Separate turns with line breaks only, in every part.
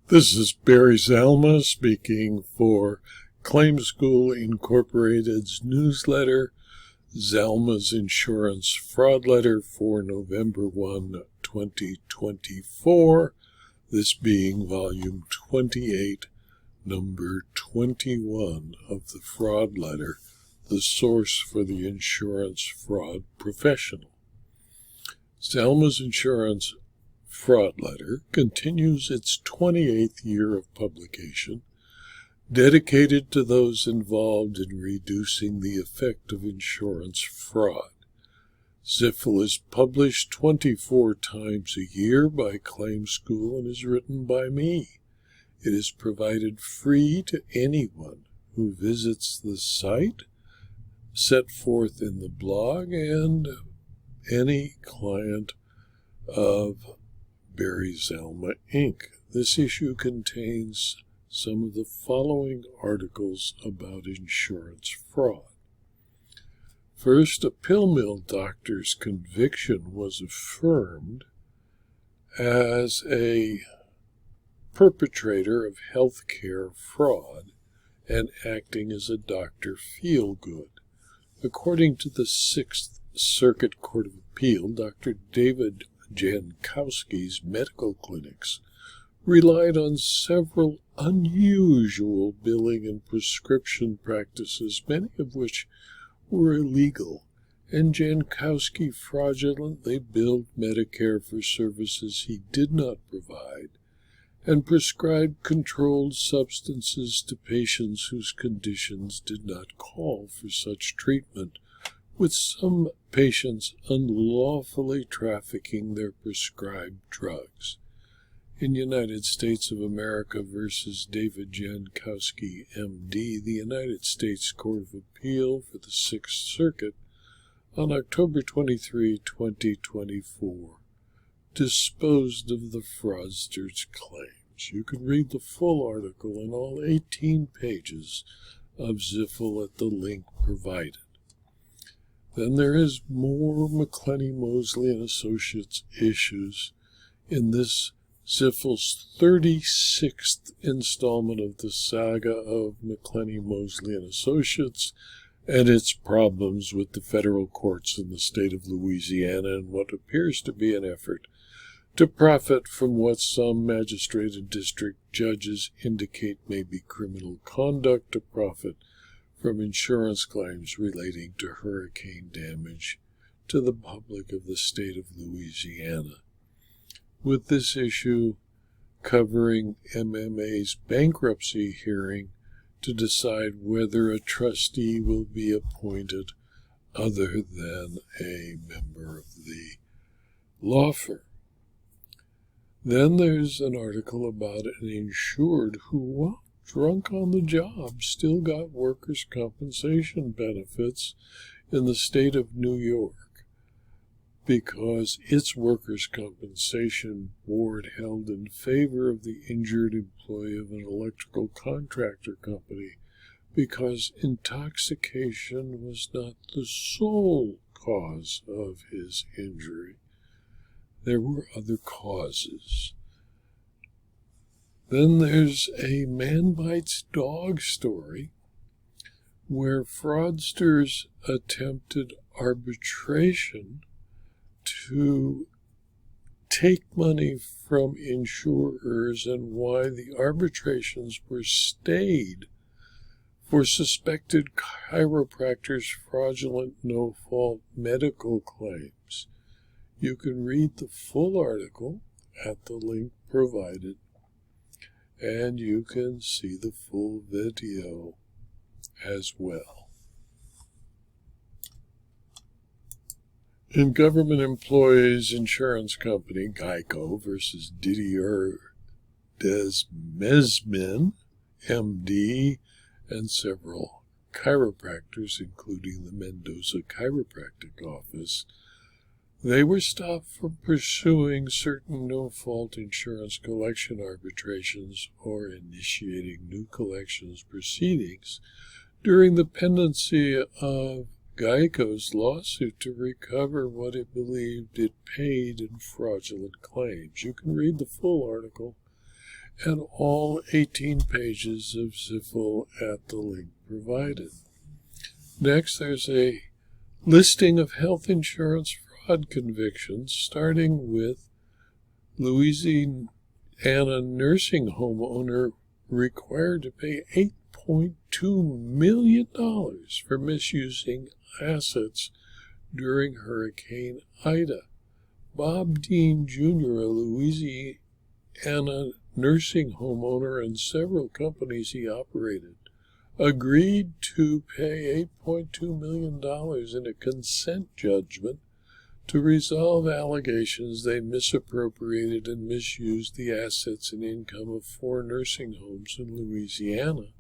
This is Barry Zalma speaking for Claim School Incorporated's newsletter, Zalma's Insurance Fraud Letter for November 1, 2024, this being Volume 28, Number 21 of the Fraud Letter, the source for the insurance fraud professional. Zalma's Insurance Fraud Letter continues its 28th year of publication, dedicated to those involved in reducing the effect of insurance fraud. ZIFL is published 24 times a year by Claim School and is written by me. It is provided free to anyone who visits the site set forth in the blog and any client of Barry Zalma, Inc. This issue contains some of the following articles about insurance fraud. First, a pill mill doctor's conviction was affirmed as a perpetrator of healthcare fraud and acting as a Dr. Feelgood. According to the Sixth Circuit Court of Appeal, Dr. David Jankowski's medical clinics relied on several unusual billing and prescription practices, many of which were illegal, and Jankowski fraudulently billed Medicare for services he did not provide and prescribed controlled substances to patients whose conditions did not call for such treatment, with some patients unlawfully trafficking their prescribed drugs. In United States of America versus David Jankowski, M.D., the United States Court of Appeal for the Sixth Circuit, on October 23, 2024, disposed of the fraudsters' claims. You can read the full article in all 18 pages of ZIFL at the link provided. Then there is more McClenny, Mosley and Associates issues in this ZIFL's 36th installment of the saga of McClenny, Mosley and Associates and its problems with the federal courts in the state of Louisiana and what appears to be an effort to profit from what some magistrate and district judges indicate may be criminal conduct, to profit from insurance claims relating to hurricane damage to the public of the state of Louisiana. With this issue covering MMA's bankruptcy hearing to decide whether a trustee will be appointed other than a member of the law firm. Then there's an article about an insured who, while drunk on the job, still got workers' compensation benefits in the state of New York because its workers' compensation board held in favor of the injured employee of an electrical contractor company because intoxication was not the sole cause of his injury. There were other causes. Then there's a man bites dog story where fraudsters attempted arbitration to take money from insurers and why the arbitrations were stayed for suspected chiropractors' fraudulent no-fault medical claims. You can read the full article at the link provided, and you can see the full video as well. In Government Employees Insurance Company, Geico versus Didier Desmesmin, M.D., and several chiropractors, including the Mendoza Chiropractic Office, they were stopped from pursuing certain no-fault insurance collection arbitrations or initiating new collections proceedings during the pendency of Geico's lawsuit to recover what it believed it paid in fraudulent claims. You can read the full article and all 18 pages of ZIFL at the link provided. Next, there's a listing of health insurance fraud convictions, starting with Louisiana nursing home owner required to pay $8.2 million for misusing assets during Hurricane Ida. Bob Dean Jr., a Louisiana nursing home owner and several companies he operated, agreed to pay $8.2 million in a consent judgment to resolve allegations they misappropriated and misused the assets and income of 4 nursing homes in Louisiana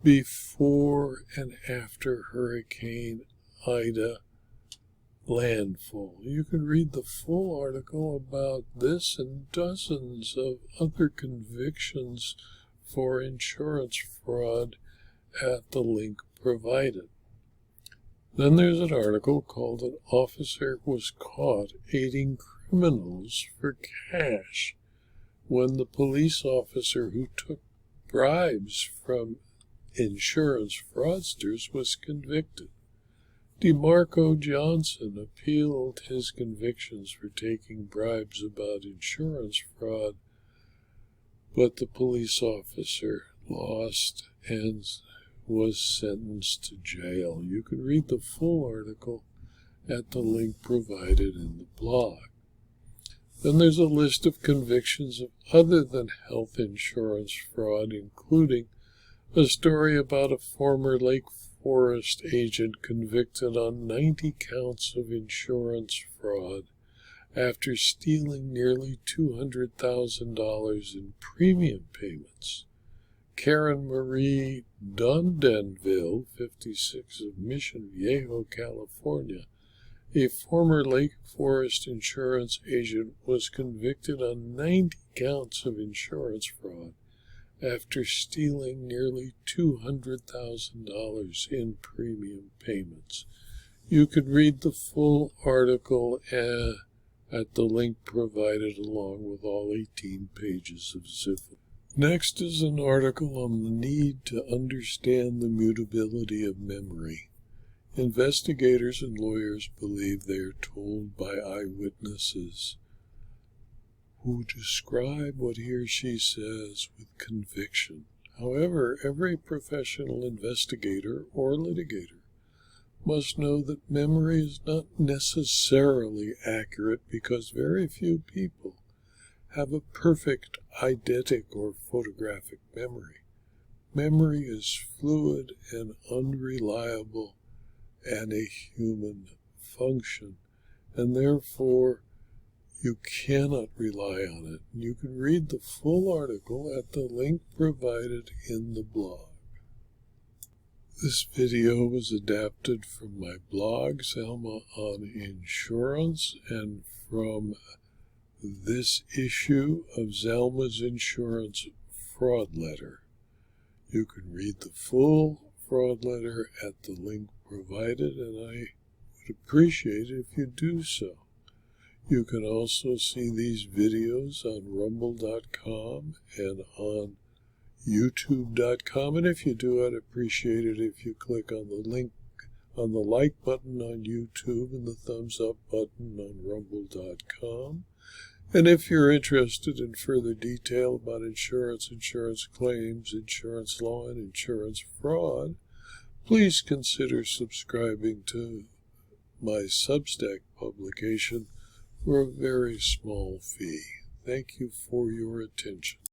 before and after Hurricane Ida landfall. You can read the full article about this and dozens of other convictions for insurance fraud at the link provided. Then there's an article called "An Officer Was Caught Aiding Criminals for Cash When the Police Officer Who Took Bribes from Insurance Fraudsters Was Convicted." DeMarco Johnson appealed his convictions for taking bribes about insurance fraud, but the police officer lost and was sentenced to jail. You can read the full article at the link provided in the blog. Then there's a list of convictions of other than health insurance fraud, including a story about a former Lake Forest agent convicted on 90 counts of insurance fraud after stealing nearly $200,000 in premium payments. Karen Marie Dundenville, 56, of Mission Viejo, California, a former Lake Forest insurance agent, was convicted on 90 counts of insurance fraud after stealing nearly $200,000 in premium payments. You can read the full article at the link provided along with all 18 pages of ZIFL. Next is an article on the need to understand the mutability of memory. Investigators and lawyers believe they are told by eyewitnesses who describe what he or she says with conviction. However, every professional investigator or litigator must know that memory is not necessarily accurate because very few people have a perfect eidetic or photographic memory. Memory is fluid and unreliable and a human function, and therefore you cannot rely on it. You can read the full article at the link provided in the blog. This video was adapted from my blog, Zalma on Insurance, and from this issue of Zalma's Insurance Fraud Letter. You can read the full fraud letter at the link provided, and I would appreciate it if you do so. You can also see these videos on rumble.com and on youtube.com, and if you do, I'd appreciate it if you click on the link on the like button on YouTube and the thumbs up button on rumble.com. And if you're interested in further detail about insurance, insurance claims, insurance law, and insurance fraud, please consider subscribing to my Substack publication for a very small fee. Thank you for your attention.